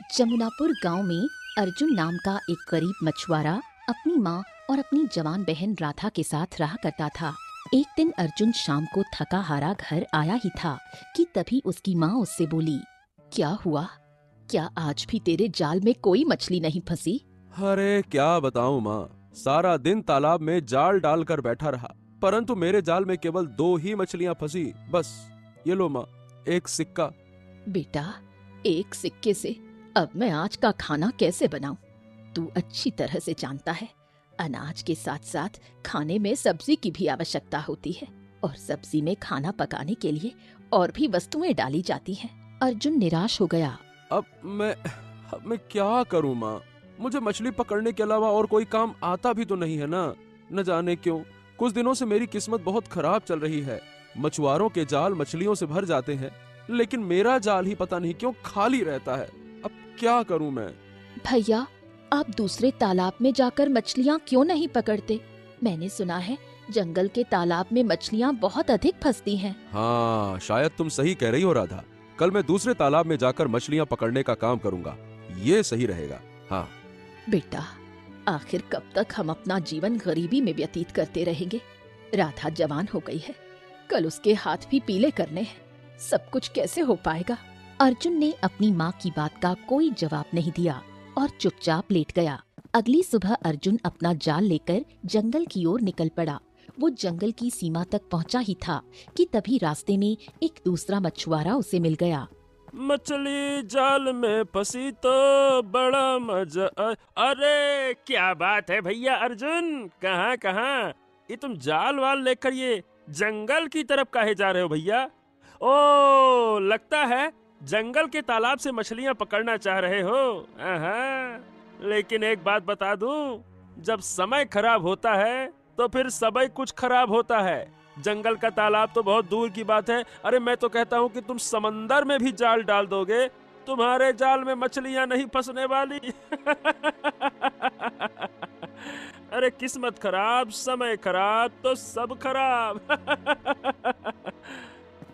जमुनापुर गांव में अर्जुन नाम का एक गरीब मछुआरा अपनी माँ और अपनी जवान बहन राधा के साथ रहा करता था। एक दिन अर्जुन शाम को थका हारा घर आया ही था कि तभी उसकी माँ उससे बोली, क्या हुआ? क्या आज भी तेरे जाल में कोई मछली नहीं फंसी? अरे क्या बताऊं माँ, सारा दिन तालाब में जाल डालकर बैठा रहा, परंतु मेरे जाल में केवल 2 ही मछलियां फंसी। बस ये लो माँ, एक सिक्का। बेटा, एक सिक्के से अब मैं आज का खाना कैसे बनाऊं? तू अच्छी तरह से जानता है, अनाज के साथ साथ खाने में सब्जी की भी आवश्यकता होती है और सब्जी में खाना पकाने के लिए और भी वस्तुएं डाली जाती हैं। अर्जुन निराश हो गया। अब मैं क्या करूं माँ? मुझे मछली पकड़ने के अलावा और कोई काम आता भी तो नहीं है ना। न जाने क्यों कुछ दिनों से मेरी किस्मत बहुत खराब चल रही है। मछुआरों के जाल मछलियों से भर जाते हैं, लेकिन मेरा जाल ही पता नहीं क्यों खाली रहता है। अब क्या करूं मैं? भैया, आप दूसरे तालाब में जाकर मछलियाँ क्यों नहीं पकड़ते? मैंने सुना है जंगल के तालाब में मछलियाँ बहुत अधिक फंसती हैं। हाँ, शायद तुम सही कह रही हो राधा। कल मैं दूसरे तालाब में जाकर मछलियां पकड़ने का काम करूंगा, ये सही रहेगा। हाँ बेटा, आखिर कब तक हम अपना जीवन गरीबी में व्यतीत करते रहेंगे? राधा जवान हो गई है, कल उसके हाथ भी पीले करने हैं। सब कुछ कैसे हो पाएगा? अर्जुन ने अपनी माँ की बात का कोई जवाब नहीं दिया और चुपचाप लेट गया। अगली सुबह अर्जुन अपना जाल लेकर जंगल की ओर निकल पड़ा। वो जंगल की सीमा तक पहुंचा ही था कि तभी रास्ते में एक दूसरा मछुआरा उसे मिल गया। मछली जाल में फंसी तो बड़ा मजा अरे क्या बात है भैया अर्जुन, कहाँ कहाँ ये तुम जाल वाल लेकर ये जंगल की तरफ काहे जा रहे हो भैया? ओ, लगता है जंगल के तालाब से मछलियां पकड़ना चाह रहे हो। लेकिन एक बात बता दूं, जब समय खराब होता है तो फिर सबई कुछ खराब होता है। जंगल का तालाब तो बहुत दूर की बात है। अरे मैं तो कहता हूँ कि तुम समंदर में भी जाल डाल दोगे, तुम्हारे जाल में मछलियां नहीं फंसने वाली। अरे किस्मत खराब, समय खराब तो सब खराब।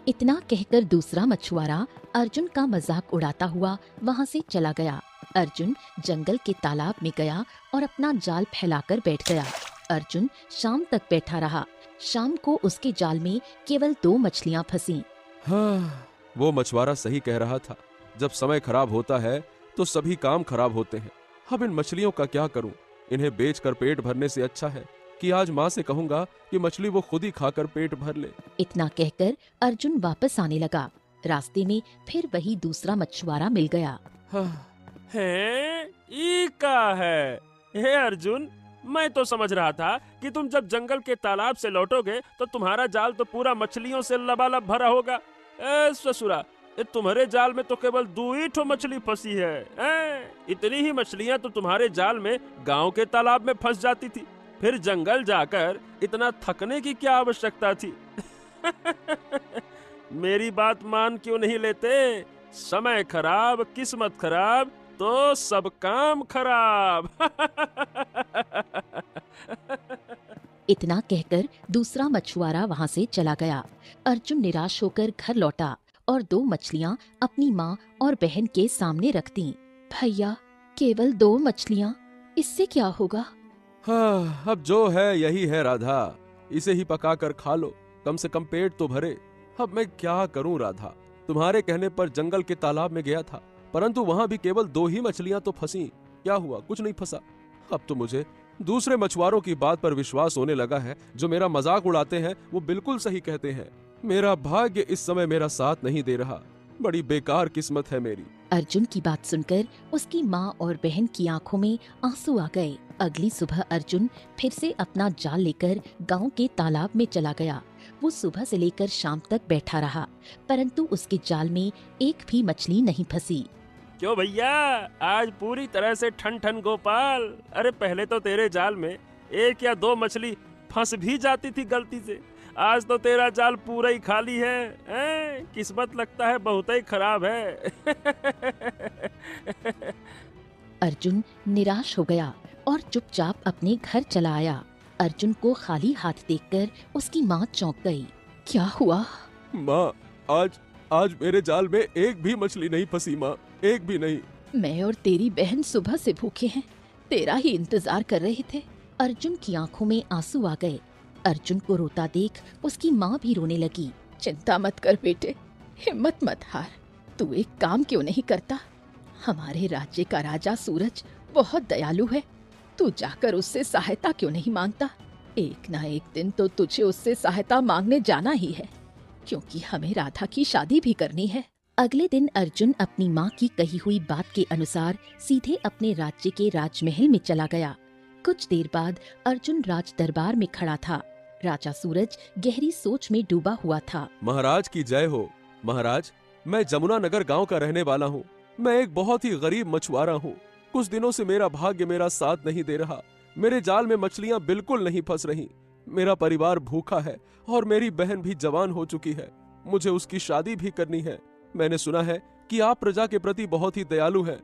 इतना कहकर दूसरा मछुआरा अर्जुन का मजाक उड़ाता हुआ वहाँ से चला गया। अर्जुन जंगल के तालाब में गया और अपना जाल फैलाकर बैठ गया। अर्जुन शाम तक बैठा रहा। शाम को उसके जाल में केवल 2 मछलियाँ फंसी। हाँ, वो मछुआरा सही कह रहा था। जब समय खराब होता है तो सभी काम खराब होते हैं। अब इन मछलियों का क्या करूं? इन्हें बेचकर पेट भरने से अच्छा है कि आज माँ से कहूंगा कि मछली वो खुद ही खाकर पेट भर ले। इतना कहकर अर्जुन वापस आने लगा। रास्ते में फिर वही दूसरा मछुआरा मिल गया। हैं? ई का है? हे अर्जुन, मैं तो समझ रहा था कि तुम जब जंगल के तालाब से लौटोगे तो तुम्हारा जाल तो पूरा मछलियों से लबालब भरा होगा। ए ससुरा, तुम्हारे जाल में तो केवल 2 ही ठो मछली फंसी है। इतनी ही मछलियां तो तुम्हारे जाल में गांव के तालाब में फंस जाती थी। फिर जंगल जाकर इतना थकने की क्या आवश्यकता थी? मेरी बात मान क्यों नहीं लेते? समय खराब, किस्मत खराब तो सब काम खराब। इतना कहकर दूसरा मछुआरा वहाँ से चला गया। अर्जुन निराश होकर घर लौटा और 2 मछलियाँ अपनी माँ और बहन के सामने रख दी। भैया, केवल 2 मछलियाँ, इससे क्या होगा? हाँ, अब जो है यही है राधा, इसे ही पका कर खा लो, कम से कम पेट तो भरे। अब मैं क्या करूं राधा? तुम्हारे कहने पर जंगल के तालाब में गया था, परंतु वहां भी केवल 2 ही मछलियां तो फंसी। क्या हुआ? कुछ नहीं फंसा। अब तो मुझे दूसरे मछुआरों की बात पर विश्वास होने लगा है। जो मेरा मजाक उड़ाते हैं वो बिल्कुल सही कहते हैं। मेरा भाग्य इस समय मेरा साथ नहीं दे रहा। बड़ी बेकार किस्मत है मेरी। अर्जुन की बात सुनकर उसकी माँ और बहन की आंखों में आंसू आ गए। अगली सुबह अर्जुन फिर से अपना जाल लेकर गांव के तालाब में चला गया। वो सुबह से लेकर शाम तक बैठा रहा, परंतु उसके जाल में एक भी मछली नहीं फंसी। क्यों भैया, आज पूरी तरह से ठन ठन गोपाल। अरे पहले तो तेरे जाल में 1 या 2 मछली फंस भी जाती थी गलती से, आज तो तेरा जाल पूरा ही खाली है। किस्मत लगता है बहुत ही खराब है। अर्जुन निराश हो गया और चुपचाप अपने घर चला आया। अर्जुन को खाली हाथ देखकर उसकी माँ चौंक गई। क्या हुआ? माँ, आज मेरे जाल में एक भी मछली नहीं फंसी माँ, एक भी नहीं। मैं और तेरी बहन सुबह से भूखे हैं, तेरा ही इंतजार कर रहे थे। अर्जुन की आंखों में आंसू आ गए। अर्जुन को रोता देख उसकी माँ भी रोने लगी। चिंता मत कर बेटे, हिम्मत मत हार। तू एक काम क्यों नहीं करता? हमारे राज्य का राजा सूरज बहुत दयालु है, तू जाकर उससे सहायता क्यों नहीं मांगता? एक ना एक दिन तो तुझे उससे सहायता मांगने जाना ही है, क्योंकि हमें राधा की शादी भी करनी है। अगले दिन अर्जुन अपनी माँ की कही हुई बात के अनुसार सीधे अपने राज्य के राजमहल में चला गया। कुछ देर बाद अर्जुन राज दरबार में खड़ा था। राजा सूरज गहरी सोच में डूबा हुआ था। महाराज की जय हो। महाराज, मैं जमुना नगर गांव का रहने वाला हूँ। मैं एक बहुत ही गरीब मछुआरा हूँ। कुछ दिनों से मेरा भाग्य मेरा साथ नहीं दे रहा। मेरे जाल में मछलियाँ बिल्कुल नहीं फंस रही। मेरा परिवार भूखा है और मेरी बहन भी जवान हो चुकी है। मुझे उसकी शादी भी करनी है। मैंने सुना है कि आप प्रजा के प्रति बहुत ही दयालु हैं।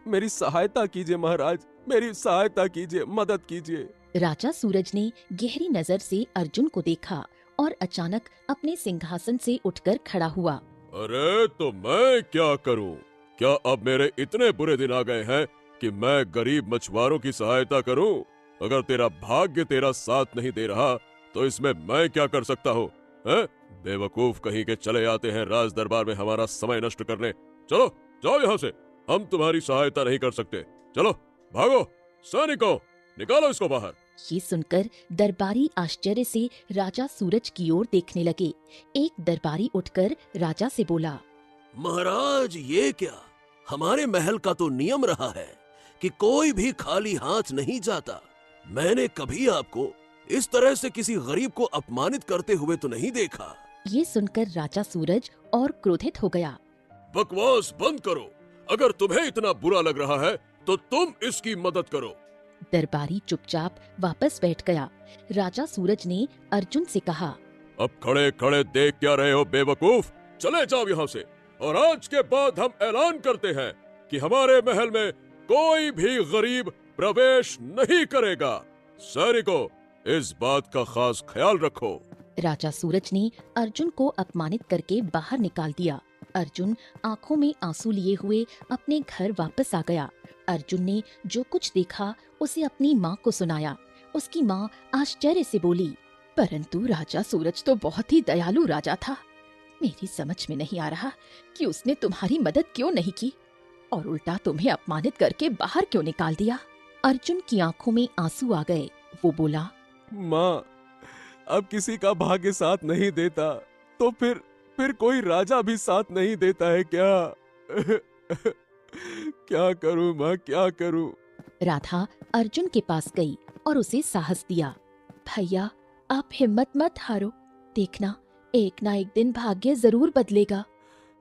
मेरी सहायता कीजिए महाराज, मेरी सहायता कीजिए, मदद कीजिए। राजा सूरज ने गहरी नजर से अर्जुन को देखा और अचानक अपने सिंहासन से उठकर खड़ा हुआ। अरे तो मैं क्या करूं? क्या अब मेरे इतने बुरे दिन आ गए हैं कि मैं गरीब मछुआरों की सहायता करूं? अगर तेरा भाग्य तेरा साथ नहीं दे रहा तो इसमें मैं क्या कर सकता हूँ? बेवकूफ कहीं के चले आते हैं राज दरबार में हमारा समय नष्ट करने। चलो जाओ यहाँ से, हम तुम्हारी सहायता नहीं कर सकते। चलो भागो, सैनिकों निकालो इसको बाहर। ये सुनकर दरबारी आश्चर्य से राजा सूरज की ओर देखने लगे। एक दरबारी उठकर राजा से बोला, महाराज ये क्या? हमारे महल का तो नियम रहा है कि कोई भी खाली हाथ नहीं जाता। मैंने कभी आपको इस तरह से किसी गरीब को अपमानित करते हुए तो नहीं देखा। ये सुनकर राजा सूरज और क्रोधित हो गया। बकवास बंद करो। अगर तुम्हें इतना बुरा लग रहा है तो तुम इसकी मदद करो। दरबारी चुपचाप वापस बैठ गया। राजा सूरज ने अर्जुन से कहा, अब खड़े खड़े देख क्या रहे हो बेवकूफ? चले जाओ यहाँ से। और आज के बाद हम ऐलान करते हैं कि हमारे महल में कोई भी गरीब प्रवेश नहीं करेगा। सैनिकों, इस बात का खास ख्याल रखो। राजा सूरज ने अर्जुन को अपमानित करके बाहर निकाल दिया। अर्जुन आंखों में आंसू लिए हुए अपने घर वापस आ गया। अर्जुन ने जो कुछ देखा उसे अपनी माँ को सुनाया। उसकी माँ आश्चर्य से बोली, परंतु राजा सूरज तो बहुत ही दयालु राजा था। मेरी समझ में नहीं आ रहा कि उसने तुम्हारी मदद क्यों नहीं की और उल्टा तुम्हें अपमानित करके बाहर क्यों निकाल दिया। अर्जुन की आंखों में आंसू आ गए। वो बोला, माँ, अब किसी का भाग्य साथ नहीं देता तो फिर कोई राजा भी साथ नहीं देता है क्या? क्या करूं माँ, क्या करूं? राधा अर्जुन के पास गई और उसे साहस दिया। भैया, आप हिम्मत मत हारो, देखना एक ना एक दिन भाग्य जरूर बदलेगा।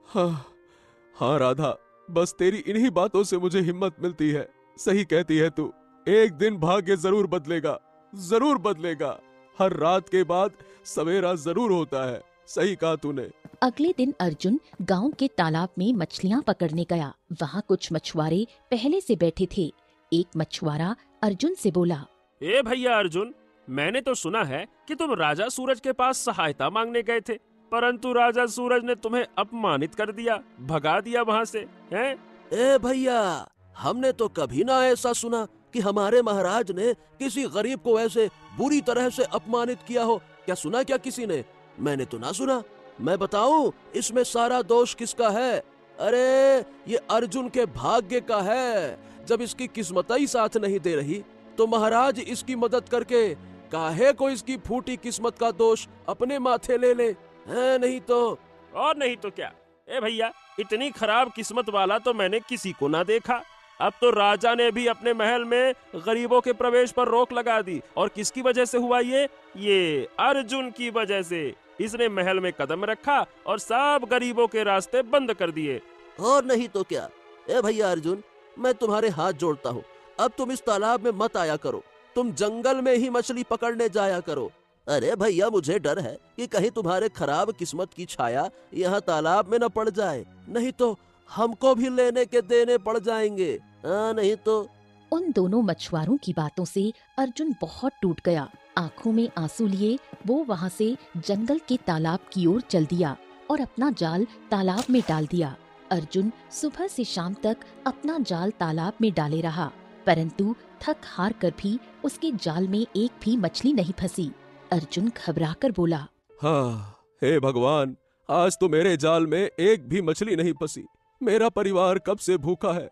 हाँ राधा, बस तेरी इन्हीं बातों से मुझे हिम्मत मिलती है। सही कहती है तू, एक दिन भाग्य जरूर बदलेगा, जरूर बदलेगा। हर रात के बाद सवेरा जरूर होता है। सही कहा तूने। अगले दिन अर्जुन गांव के तालाब में मछलियां पकड़ने गया। वहाँ कुछ मछुआरे पहले से बैठे थे। एक मछुआरा अर्जुन से बोला, ए भैया अर्जुन, मैंने तो सुना है कि तुम राजा सूरज के पास सहायता मांगने गए थे, परंतु राजा सूरज ने तुम्हें अपमानित कर दिया, भगा दिया वहाँ से, हैं? ए भैया, हमने तो कभी ना ऐसा सुना कि हमारे महाराज ने किसी गरीब को ऐसे बुरी तरह से अपमानित किया हो। क्या सुना क्या किसी ने? मैंने तो ना सुना। मैं बताऊं इसमें सारा दोष किसका है? अरे ये अर्जुन के भाग्य का है। जब इसकी किस्मत ही साथ नहीं दे रही तो महाराज इसकी मदद करके काहे को इसकी फूटी किस्मत का दोष अपने माथे ले ले, है? नहीं तो क्या? ए भैया, इतनी खराब किस्मत वाला तो मैंने किसी को ना देखा। अब तो राजा ने भी अपने महल में गरीबों के प्रवेश पर रोक लगा दी। और किसकी वजह से हुआ ये अर्जुन की वजह से। इसने महल में कदम रखा और सब गरीबों के रास्ते बंद कर दिए। और नहीं तो क्या? ए भैया अर्जुन, मैं तुम्हारे हाथ जोड़ता हूँ, अब तुम इस तालाब में मत आया करो। तुम जंगल में ही मछली पकड़ने जाया करो। अरे भैया, मुझे डर है कि कहीं तुम्हारे खराब किस्मत की छाया यहाँ तालाब में न पड़ जाए, नहीं तो हमको भी लेने के देने पड़ जाएंगे। नहीं तो। उन दोनों मछुआरों की बातों से अर्जुन बहुत टूट गया। आंखों में आंसू लिए वो वहाँ से जंगल के तालाब की ओर चल दिया और अपना जाल तालाब में डाल दिया। अर्जुन सुबह से शाम तक अपना जाल तालाब में डाले रहा, परंतु थक हार कर भी उसके जाल में एक भी मछली नहीं फंसी। अर्जुन घबराकर बोला, हाँ, हे भगवान, आज तो मेरे जाल में एक भी मछली नहीं फंसी। मेरा परिवार कब से भूखा है,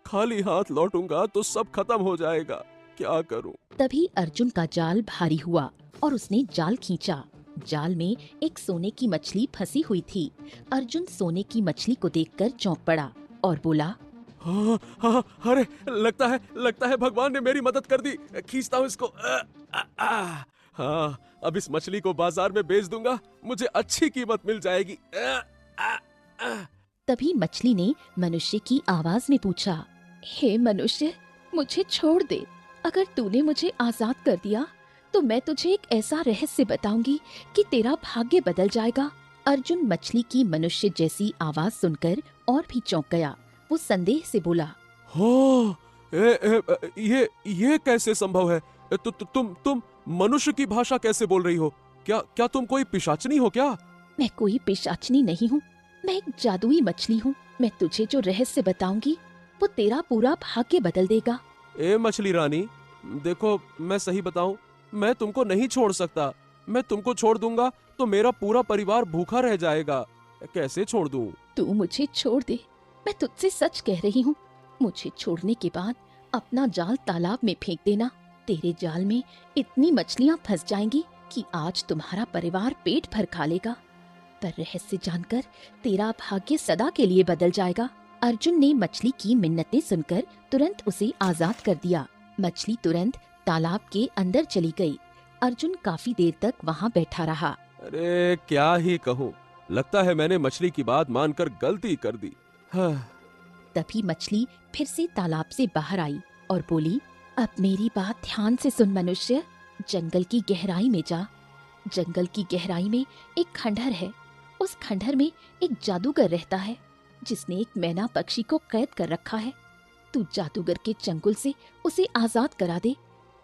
खाली हाथ लौटूंगा तो सब खत्म हो जाएगा, क्या करूं? तभी अर्जुन का जाल भारी हुआ और उसने जाल खींचा। जाल में एक सोने की मछली फंसी हुई थी। अर्जुन सोने की मछली को देखकर चौंक पड़ा और बोला, हाँ, हाँ, अरे लगता है भगवान ने मेरी मदद कर दी। खींचता हूँ इसको। हाँ, अब इस मछली को बाजार में बेच दूंगा, मुझे अच्छी कीमत मिल जाएगी। तभी मछली ने मनुष्य की आवाज में पूछा, हे मनुष्य, मुझे छोड़ दे। अगर तूने मुझे आजाद कर दिया तो मैं तुझे एक ऐसा रहस्य बताऊंगी कि तेरा भाग्य बदल जाएगा। अर्जुन मछली की मनुष्य जैसी आवाज सुनकर और भी चौंक गया। वो संदेह से बोला, हाँ, ये कैसे संभव है? तुम मनुष्य की भाषा कैसे बोल रही हो? क्या तुम कोई पिशाचनी हो क्या? मैं कोई पिशाचनी नहीं हूँ, मैं एक जादुई मछली हूँ। मैं तुझे जो रहस्य बताऊंगी वो तेरा पूरा भाग्य बदल देगा। ए मछली रानी, देखो, मैं सही बताऊं, मैं तुमको नहीं छोड़ सकता। मैं तुमको छोड़ दूंगा तो मेरा पूरा परिवार भूखा रह जाएगा। कैसे छोड़ दूं? तू मुझे छोड़ दे, मैं तुझसे सच कह रही हूँ। मुझे छोड़ने के बाद अपना जाल तालाब में फेंक देना। तेरे जाल में इतनी मछलियाँ फंस जाएंगी कि आज तुम्हारा परिवार पेट भर खा लेगा। पर रहस्य जानकर तेरा भाग्य सदा के लिए बदल जाएगा। अर्जुन ने मछली की मिन्नतें सुनकर तुरंत उसे आजाद कर दिया। मछली तुरंत तालाब के अंदर चली गई। अर्जुन काफी देर तक वहाँ बैठा रहा। अरे क्या ही कहूँ, लगता है मैंने मछली की बात मानकर गलती कर दी। हाँ। तभी मछली फिर से तालाब से बाहर आई और बोली, अब मेरी बात ध्यान से सुन मनुष्य। जंगल की गहराई में जा। जंगल की गहराई में एक खंडहर है। उस खंडहर में एक जादूगर रहता है जिसने एक मैना पक्षी को कैद कर रखा है। तू जादूगर के चंगुल से उसे आजाद करा दे,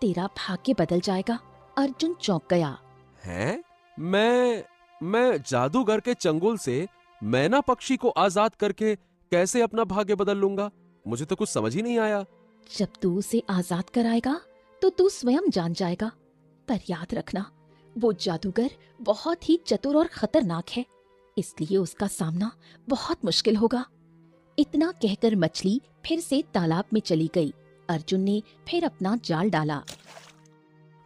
तेरा भाग्य बदल जाएगा। अर्जुन चौंक गया। हैं? मैं जादूगर के चंगुल से मैना पक्षी को आजाद करके कैसे अपना भाग्य बदल लूंगा? मुझे तो कुछ समझ ही नहीं आया। जब तू उसे आजाद कराएगा तो तू स्वयं जान जाएगा। पर याद रखना, वो जादूगर बहुत ही चतुर और खतरनाक है, इसलिए उसका सामना बहुत मुश्किल होगा। इतना कहकर मछली फिर से तालाब में चली गई। अर्जुन ने फिर अपना जाल डाला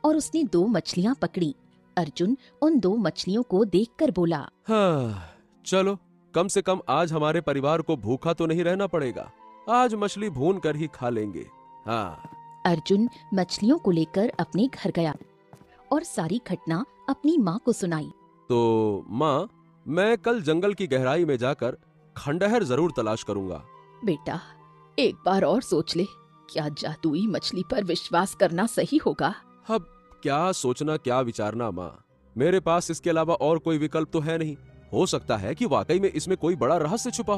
और उसने 2 मछलियां पकड़ी। अर्जुन उन 2 मछलियों को देखकर बोला, हाँ, चलो, कम से कम आज हमारे परिवार को भूखा तो नहीं रहना पड़ेगा। आज मछली भून कर ही खा लेंगे। हाँ। अर्जुन मछलियों को लेकर अपने घर गया और सारी घटना अपनी माँ को सुनाई। तो माँ, मैं कल जंगल की गहराई में जाकर खंडहर जरूर तलाश करूंगा। बेटा, एक बार और सोच ले, क्या जादुई मछली पर विश्वास करना सही होगा? अब क्या सोचना क्या विचारना माँ, मेरे पास इसके अलावा और कोई विकल्प तो है नहीं। हो सकता है कि वाकई में इसमें कोई बड़ा रहस्य छुपा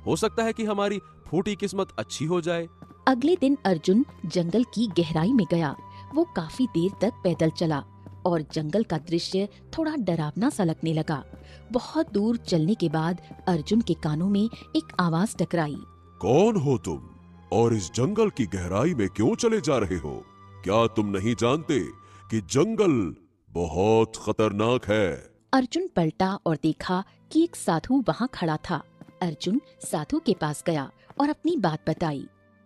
हो सकता है कि हमारी फूटी किस्मत अच्छी हो जाए। अगले दिन अर्जुन जंगल की गहराई में गया। वो काफी देर तक पैदल चला और जंगल का दृश्य थोड़ा डरावना सा लगने लगा। बहुत दूर चलने के बाद अर्जुन के कानों में एक आवाज टकराई। कौन हो तुम और इस जंगल की गहराई में क्यों चले जा रहे हो? क्या तुम नहीं जानते कि जंगल बहुत खतरनाक है? अर्जुन पलटा और देखा कि एक साधु वहाँ खड़ा था। अर्जुन साधु के पास गया और अपनी बात बताई।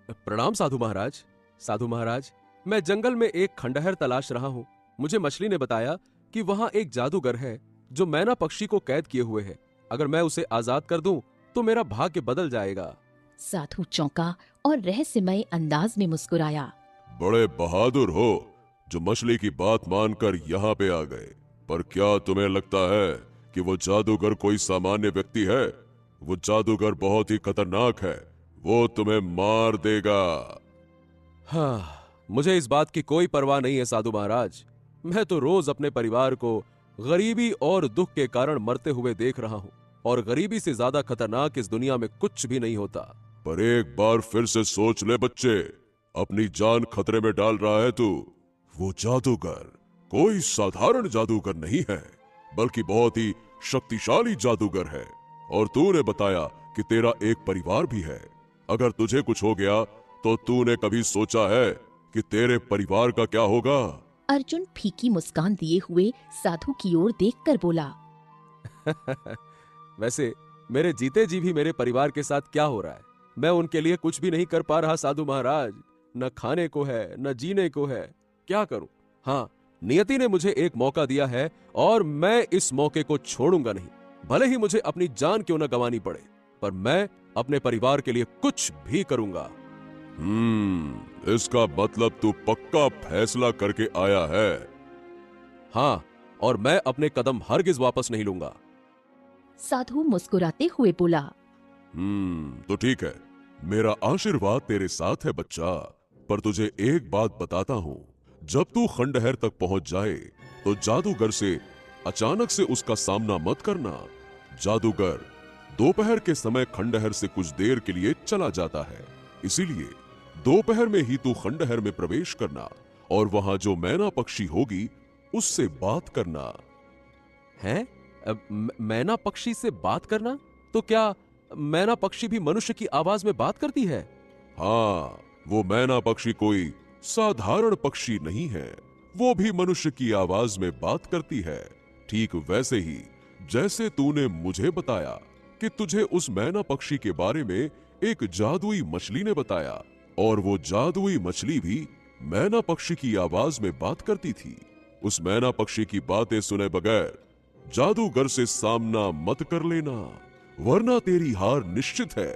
प्रणाम साधु महाराज। साधु महाराज, मैं जंगल में एक खंडहर तलाश रहा हूँ। मुझे मछली ने बताया कि वहाँ एक जादूगर है जो मैना पक्षी को कैद किए हुए है। अगर मैं उसे आजाद कर दूं तो मेरा भाग्य बदल जाएगा। साधु चौंका और रहस्यमय अंदाज में मुस्कुराया। बड़े बहादुर हो जो मछली की बात मानकर यहाँ पे आ गए। पर क्या तुम्हें लगता है कि वो जादूगर कोई सामान्य व्यक्ति है? वो जादूगर बहुत ही खतरनाक है, वो तुम्हें मार देगा। हाँ, मुझे इस बात की कोई परवाह नहीं है साधु महाराज। मैं तो रोज अपने परिवार को गरीबी और दुख के कारण मरते हुए देख रहा हूँ, और गरीबी से ज्यादा खतरनाक इस दुनिया में कुछ भी नहीं होता। पर एक बार फिर से सोच ले बच्चे, अपनी जान खतरे में डाल रहा है तू। वो जादूगर कोई साधारण जादूगर नहीं है, बल्कि बहुत ही शक्तिशाली जादूगर है। और तूने बताया कि तेरा एक परिवार भी है। अगर तुझे कुछ हो गया तो तूने कभी सोचा है कि तेरे परिवार का क्या होगा? अर्जुन फीकी मुस्कान दिए हुए साधु की ओर देखकर बोला। वैसे मेरे जीते जी भी मेरे परिवार के साथ क्या हो रहा है? मैं उनके लिए कुछ भी नहीं कर पा रहा साधु महाराज। न खाने को है, न जीने को है, क्या करूं? हाँ, नियति ने मुझे एक मौका दिया है और मैं इस मौके को छोड़ूंगा नहीं, भले ही मुझे अपनी जान क्यों न गंवानी पड़े, पर मैं अपने परिवार के लिए कुछ भी करूंगा। इसका मतलब तू पक्का फैसला करके आया है? हाँ, और मैं अपने कदम हरगिज वापस नहीं लूंगा। साधु मुस्कुराते हुए बोला। तो ठीक है, मेरा आशीर्वाद तेरे साथ है बच्चा। पर तुझे एक बात बताता हूं, जब तू खंडहर तक पहुंच जाए तो जादूगर से अचानक से उसका सामना मत करना। जादूगर दोपहर के समय खंडहर से कुछ देर के लिए चला जाता है, इसीलिए दोपहर में ही तू खंडहर में प्रवेश करना और वहां जो मैना पक्षी होगी उससे बात करना। हैं? मैना पक्षी से बात करना? तो क्या मैना पक्षी भी मनुष्य की आवाज में बात करती है? हाँ, वो मैना पक्षी कोई साधारण पक्षी नहीं है, वो भी मनुष्य की आवाज में बात करती है। ठीक वैसे ही जैसे तूने मुझे बताया कि तुझे उस मैना पक्षी के बारे में एक जादुई मछली ने बताया, और वो जादुई मछली भी मैना पक्षी की आवाज में बात करती थी। उस मैना पक्षी की बातें सुने बगैर जादूगर से सामना मत कर लेना, वरना तेरी हार निश्चित है,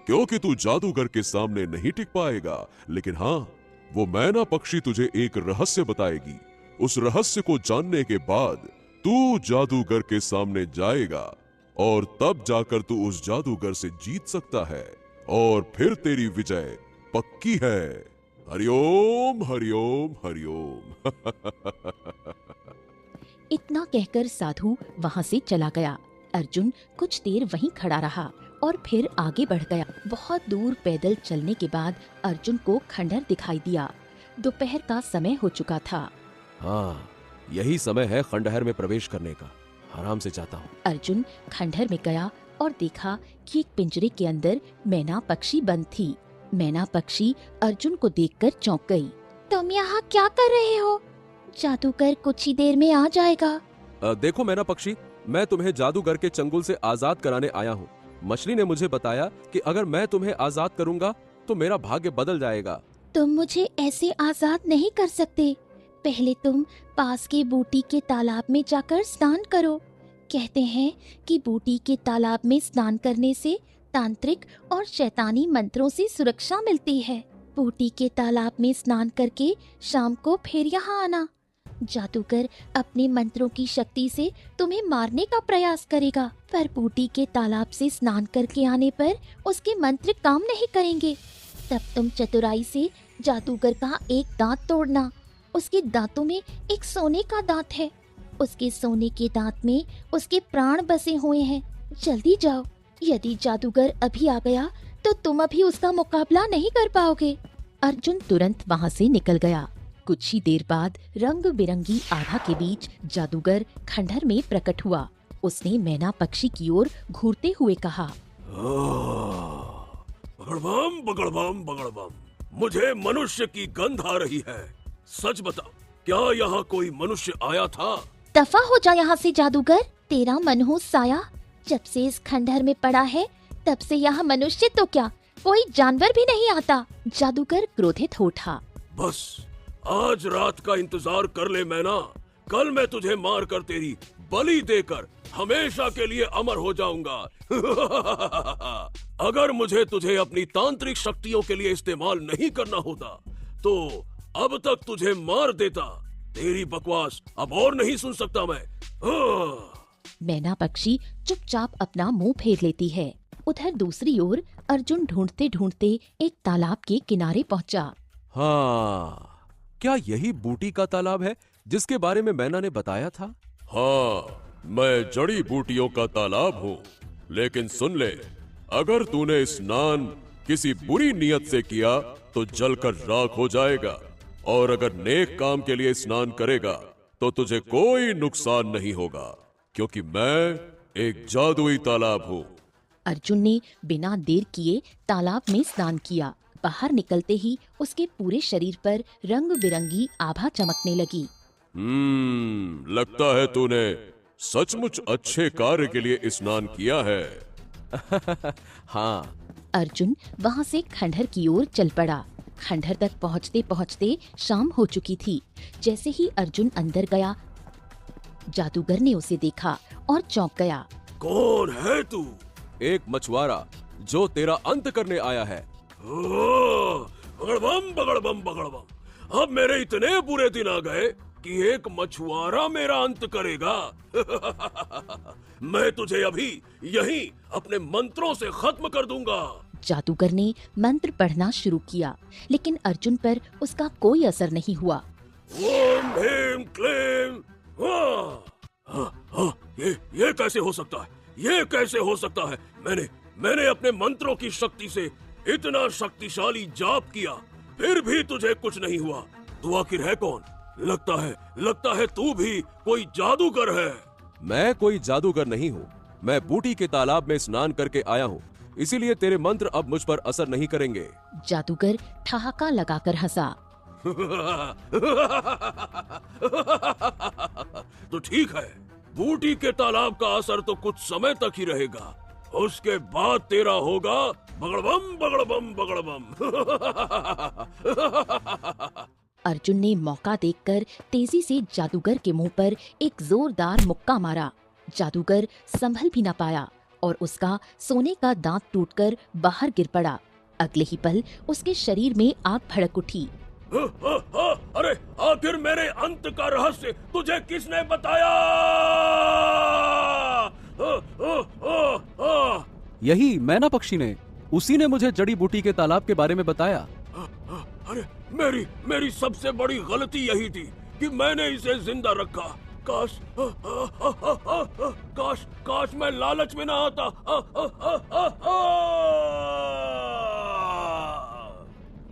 क्योंकि तू जादूगर के सामने नहीं टिक पाएगा। लेकिन हाँ, वो मैना पक्षी तुझे एक रहस्य बताएगी। उस रहस्य को जानने के बाद तू जादूगर के सामने जाएगा और तब जाकर तू उस जादूगर से जीत सकता है और फिर तेरी विजय पक्की है। हरिओम हरिओम हरिओम। इतना कहकर साधु वहां से चला गया। अर्जुन कुछ देर वहीं खड़ा रहा और फिर आगे बढ़ गया। बहुत दूर पैदल चलने के बाद अर्जुन को खंडहर दिखाई दिया। दोपहर का समय हो चुका था। हाँ, यही समय है खंडहर में प्रवेश करने का। आराम से जाता हूँ। अर्जुन खंडहर में गया और देखा कि एक पिंजरे के अंदर मैना पक्षी बंद थी। मैना पक्षी अर्जुन को देखकर चौंक गई। तुम यहाँ क्या कर रहे हो? जादूगर कुछ ही देर में आ जाएगा। देखो मैना पक्षी, मैं तुम्हें जादूगर के चंगुल से आजाद कराने आया हूँ। मछली ने मुझे बताया कि अगर मैं तुम्हें आजाद करूँगा तो मेरा भाग्य बदल जाएगा। तुम मुझे ऐसे आजाद नहीं कर सकते। पहले तुम पास के बूटी के तालाब में जाकर स्नान करो। कहते हैं कि बूटी के तालाब में स्नान करने से तांत्रिक और शैतानी मंत्रों से सुरक्षा मिलती है। बूटी के तालाब में स्नान करके शाम को फिर यहाँ आना। जादूगर अपने मंत्रों की शक्ति से तुम्हें मारने का प्रयास करेगा, पर बूटी के तालाब से स्नान करके आने पर उसके मंत्र काम नहीं करेंगे। तब तुम चतुराई से जादूगर का एक दांत तोड़ना। उसके दांतों में एक सोने का दांत है। उसके सोने के दांत में उसके प्राण बसे हुए हैं। जल्दी जाओ, यदि जादूगर अभी आ गया तो तुम अभी उसका मुकाबला नहीं कर पाओगे। अर्जुन तुरंत वहाँ से निकल गया। कुछ ही देर बाद रंग बिरंगी आभा के बीच जादूगर खंडहर में प्रकट हुआ। उसने मैना पक्षी की ओर घूरते हुए कहा, बगड़बम बगड़बम बगड़बम, मुझे मनुष्य की गंध आ रही है। सच बता, क्या यहाँ कोई मनुष्य आया था? दफा हो जा यहाँ से जादूगर। तेरा मनहूस साया जब से इस खंडहर में पड़ा है तब से यहाँ मनुष्य तो क्या, कोई जानवर भी नहीं आता। जादूगर क्रोधित हो उठा। बस आज रात का इंतजार कर ले मैना। कल मैं तुझे मार कर तेरी बलि देकर हमेशा के लिए अमर हो जाऊंगा। अगर मुझे तुझे अपनी तांत्रिक शक्तियों के लिए इस्तेमाल नहीं करना होता तो अब तक तुझे मार देता। तेरी बकवास अब और नहीं सुन सकता मैं। मैना पक्षी चुपचाप अपना मुंह फेर लेती है। उधर दूसरी ओर अर्जुन ढूंढते ढूंढते एक तालाब के किनारे पहुंचा। हाँ, क्या यही बूटी का तालाब है जिसके बारे में मैना ने बताया था? हाँ, मैं जड़ी बूटियों का तालाब हूँ। लेकिन सुन ले, अगर तूने स्नान किसी बुरी नियत से किया तो जलकर राख हो जाएगा, और अगर नेक काम के लिए स्नान करेगा तो तुझे कोई नुकसान नहीं होगा, क्योंकि मैं एक जादुई तालाब हूँ। अर्जुन ने बिना देर किए तालाब में स्नान किया। बाहर निकलते ही उसके पूरे शरीर पर रंग बिरंगी आभा चमकने लगी। लगता है तूने सचमुच अच्छे कार्य के लिए स्नान किया है। हाँ। अर्जुन वहाँ से खंडहर की ओर चल पड़ा। खंडहर तक पहुँचते पहुँचते शाम हो चुकी थी। जैसे ही अर्जुन अंदर गया, जादूगर ने उसे देखा और चौंक गया। कौन है तू? एक मछुआरा जो तेरा अंत करने आया है। बगड़बम बगड़बम बगड़बम। अब मेरे इतने बुरे दिन आ गए कि एक मछुआरा मेरा अंत करेगा। मैं तुझे अभी यहीं अपने मंत्रों से खत्म कर दूंगा। जादूगर ने मंत्र पढ़ना शुरू किया, लेकिन अर्जुन पर उसका कोई असर नहीं हुआ। ओम भीम क्लीम। ये कैसे हो सकता है? ये कैसे हो सकता है? मैंने अपने मंत्रों की शक्ति से इतना शक्तिशाली जाप किया, फिर भी तुझे कुछ नहीं हुआ। तू आखिर है कौन? लगता है तू भी कोई जादूगर है। मैं कोई जादूगर नहीं हूँ। मैं बूटी के तालाब में स्नान करके आया हूँ, इसीलिए तेरे मंत्र अब मुझ पर असर नहीं करेंगे। जादूगर ठहाका लगाकर हंसा। तो ठीक है, बूटी के तालाब का असर तो कुछ समय तक ही रहेगा, उसके बाद तेरा होगा बगड़बम बगड़बम बगड़बम। अर्जुन ने मौका देखकर तेजी से जादूगर के मुंह पर एक जोरदार मुक्का मारा। जादूगर संभल भी न पाया और उसका सोने का दांत टूटकर बाहर गिर पड़ा। अगले ही पल उसके शरीर में आग भड़क उठी। अरे आखिर मेरे अंत का रहस्य तुझे किसने बताया? यही मैना पक्षी ने, उसी ने मुझे जड़ी बूटी के तालाब के बारे में बताया। अरे मेरी सबसे बड़ी गलती यही थी कि मैंने इसे जिंदा रखा। काश मैं लालच में ना आता।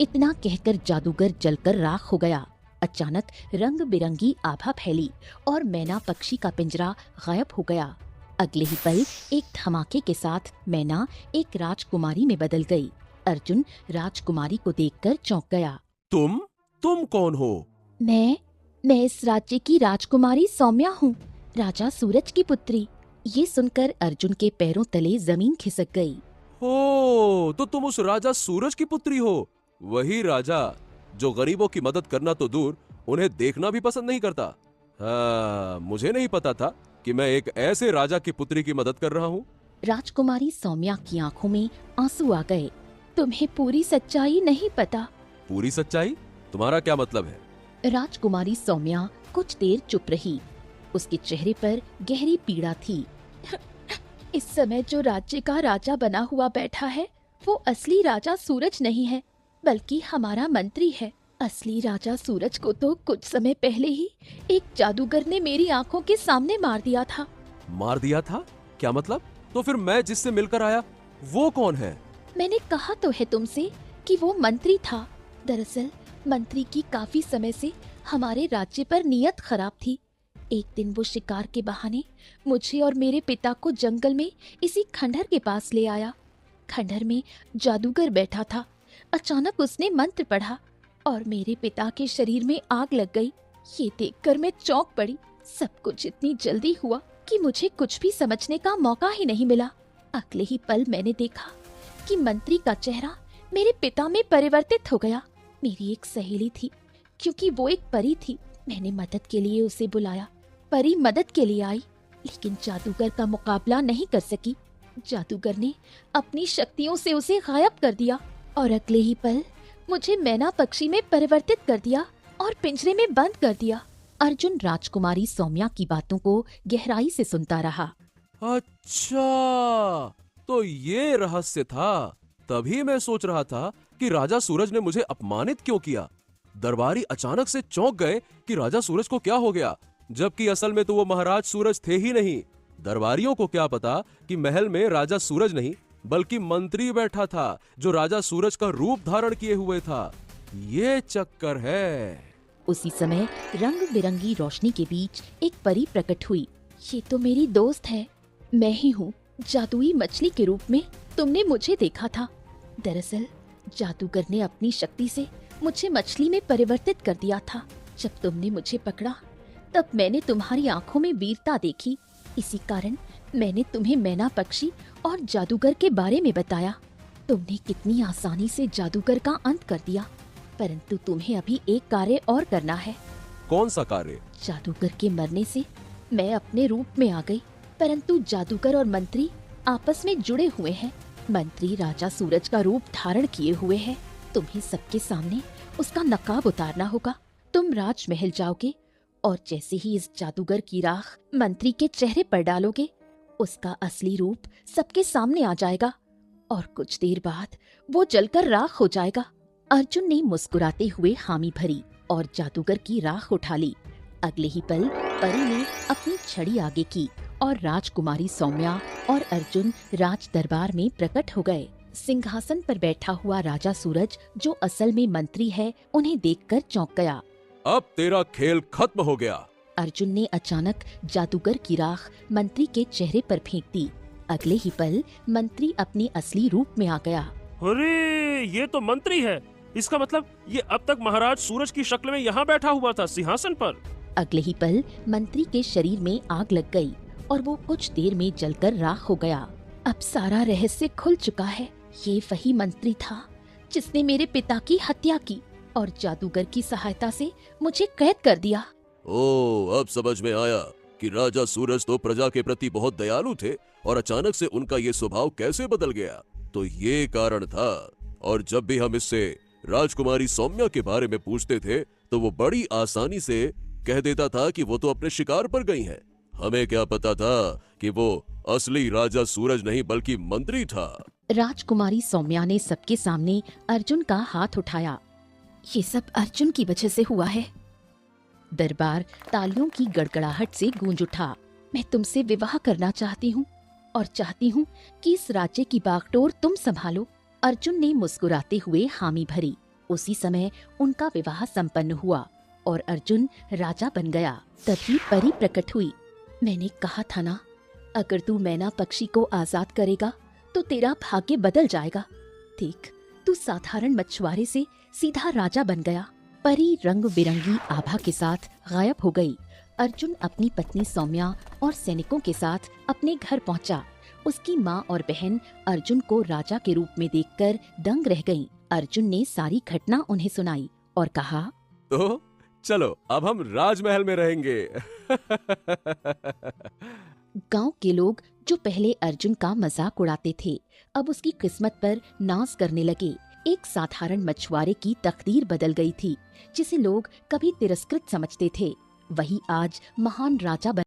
इतना कहकर जादूगर जलकर राख हो गया। अचानक रंग बिरंगी आभा फैली और मैना पक्षी का पिंजरा गायब हो गया। अगले ही पल एक धमाके के साथ मैना एक राजकुमारी में बदल गई। अर्जुन राजकुमारी को देखकर चौंक गया। तुम कौन हो? मैं इस राज्य की राजकुमारी सौम्या हूँ, राजा सूरज की पुत्री। ये सुनकर अर्जुन के पैरों तले जमीन खिसक गई। हो, तो तुम उस राजा सूरज की पुत्री हो, वही राजा जो गरीबों की मदद करना तो दूर, उन्हें देखना भी पसंद नहीं करता। हाँ, मुझे नहीं पता था कि मैं एक ऐसे राजा की पुत्री की मदद कर रहा हूँ। राजकुमारी सौम्या की आंखों में आंसू आ गए। तुम्हें पूरी सच्चाई नहीं पता। पूरी सच्चाई? तुम्हारा क्या मतलब है? राजकुमारी सौम्या कुछ देर चुप रही। उसके चेहरे पर गहरी पीड़ा थी। इस समय जो राज्य का राजा बना हुआ बैठा है, वो असली राजा सूरज नहीं है, बल्कि हमारा मंत्री है। असली राजा सूरज को तो कुछ समय पहले ही एक जादूगर ने मेरी आंखों के सामने मार दिया था। मार दिया था? क्या मतलब? तो फिर मैं जिससे मिलकर आया, वो कौन है? मैंने कहा तो है तुमसे कि वो मंत्री था। दरअसल मंत्री की काफी समय से हमारे राज्य पर नियत खराब थी। एक दिन वो शिकार के बहाने मुझे और मेरे पिता को जंगल में इसी खंडहर के पास ले आया। खंडहर में जादूगर बैठा था। अचानक उसने मंत्र पढ़ा और मेरे पिता के शरीर में आग लग गई। ये देखकर मैं चौंक पड़ी। सब कुछ इतनी जल्दी हुआ कि मुझे कुछ भी समझने का मौका ही नहीं मिला। अगले ही पल मैंने देखा कि मंत्री का चेहरा मेरे पिता में परिवर्तित हो गया। मेरी एक सहेली थी, क्योंकि वो एक परी थी। मैंने मदद के लिए उसे बुलाया। परी मदद के लिए आई, लेकिन जादूगर का मुकाबला नहीं कर सकी। जादूगर ने अपनी शक्तियों से उसे गायब कर दिया और अगले ही पल मुझे मैना पक्षी में परिवर्तित कर दिया और पिंजरे में बंद कर दिया। अर्जुन राजकुमारी सौम्या की बातों को गहराई से सुनता रहा। अच्छा, तो ये रहस्य था। तभी मैं सोच रहा था कि राजा सूरज ने मुझे अपमानित क्यों किया। दरबारी अचानक से चौंक गए कि राजा सूरज को क्या हो गया, जबकि असल में तो वो महाराज सूरज थे ही नहीं। दरबारियों को क्या पता कि महल में राजा सूरज नहीं बल्कि मंत्री बैठा था जो राजा सूरज का रूप धारण किए हुए था। ये चक्कर है। उसी समय रंग बिरंगी रोशनी के बीच एक परी प्रकट हुई। ये तो मेरी दोस्त है। मैं ही हूँ जादुई मछली के रूप में तुमने मुझे देखा था। दरअसल जादूगर ने अपनी शक्ति से मुझे मछली में परिवर्तित कर दिया था। जब तुमने मुझे पकड़ा तब मैंने तुम्हारी आंखों में वीरता देखी। इसी कारण मैंने तुम्हें मैना पक्षी और जादूगर के बारे में बताया। तुमने कितनी आसानी से जादूगर का अंत कर दिया, परंतु तुम्हें अभी एक कार्य और करना है। कौन सा कार्य? जादूगर के मरने से मैं अपने रूप में आ गई, परंतु जादूगर और मंत्री आपस में जुड़े हुए हैं। मंत्री राजा सूरज का रूप धारण किए हुए है। तुम्हें सबके सामने उसका नकाब उतारना होगा। तुम राजमहल जाओगे और जैसे ही इस जादूगर की राख मंत्री के चेहरे पर डालोगे, उसका असली रूप सबके सामने आ जाएगा और कुछ देर बाद वो जलकर राख हो जाएगा। अर्जुन ने मुस्कुराते हुए हामी भरी और जादूगर की राख उठा ली। अगले ही पल परी ने अपनी छड़ी आगे की और राजकुमारी सौम्या और अर्जुन राज दरबार में प्रकट हो गए। सिंहासन पर बैठा हुआ राजा सूरज, जो असल में मंत्री है, उन्हें देखकर चौंक गया। अब तेरा खेल खत्म हो गया। अर्जुन ने अचानक जादूगर की राख मंत्री के चेहरे पर फेंक दी। अगले ही पल मंत्री अपने असली रूप में आ गया। अरे ये तो मंत्री है। इसका मतलब ये अब तक महाराज सूरज की शक्ल में यहाँ बैठा हुआ था सिंहासन पर। अगले ही पल मंत्री के शरीर में आग लग गई और वो कुछ देर में जलकर राख हो गया। अब सारा रहस्य खुल चुका है। ये वही मंत्री था जिसने मेरे पिता की हत्या की और जादूगर की सहायता से मुझे कैद कर दिया। ओ, अब समझ में आया कि राजा सूरज तो प्रजा के प्रति बहुत दयालु थे और अचानक से उनका ये स्वभाव कैसे बदल गया। तो ये कारण था। और जब भी हम इससे राजकुमारी सौम्या के बारे में पूछते थे तो वो बड़ी आसानी से कह देता था कि वो तो अपने शिकार पर गई हैं। हमें क्या पता था कि वो असली राजा सूरज नहीं बल्कि मंत्री था। राजकुमारी सौम्या ने सबके सामने अर्जुन का हाथ उठाया। ये सब अर्जुन की वजह से हुआ है। दरबार तालियों की गड़गड़ाहट से गूंज उठा। मैं तुमसे विवाह करना चाहती हूँ और चाहती हूँ कि इस राज्य की बागडोर तुम संभालो। अर्जुन ने मुस्कुराते हुए हामी भरी। उसी समय उनका विवाह संपन्न हुआ और अर्जुन राजा बन गया। तभी परी प्रकट हुई। मैंने कहा था ना, अगर तू मैना पक्षी को आजाद करेगा तो तेरा भाग्य बदल जाएगा। देख, तू साधारण मछुआरे से सीधा राजा बन गया। परी रंग बिरंगी आभा के साथ गायब हो गई। अर्जुन अपनी पत्नी सौम्या और सैनिकों के साथ अपने घर पहुंचा। उसकी माँ और बहन अर्जुन को राजा के रूप में देखकर दंग रह गईं। अर्जुन ने सारी घटना उन्हें सुनाई और कहा, तो चलो अब हम राजमहल में रहेंगे। गांव के लोग जो पहले अर्जुन का मजाक उड़ाते थे, अब उसकी किस्मत पर नाज करने लगे। एक साधारण मछुआरे की तकदीर बदल गई थी। जिसे लोग कभी तिरस्कृत समझते थे, वही आज महान राजा बन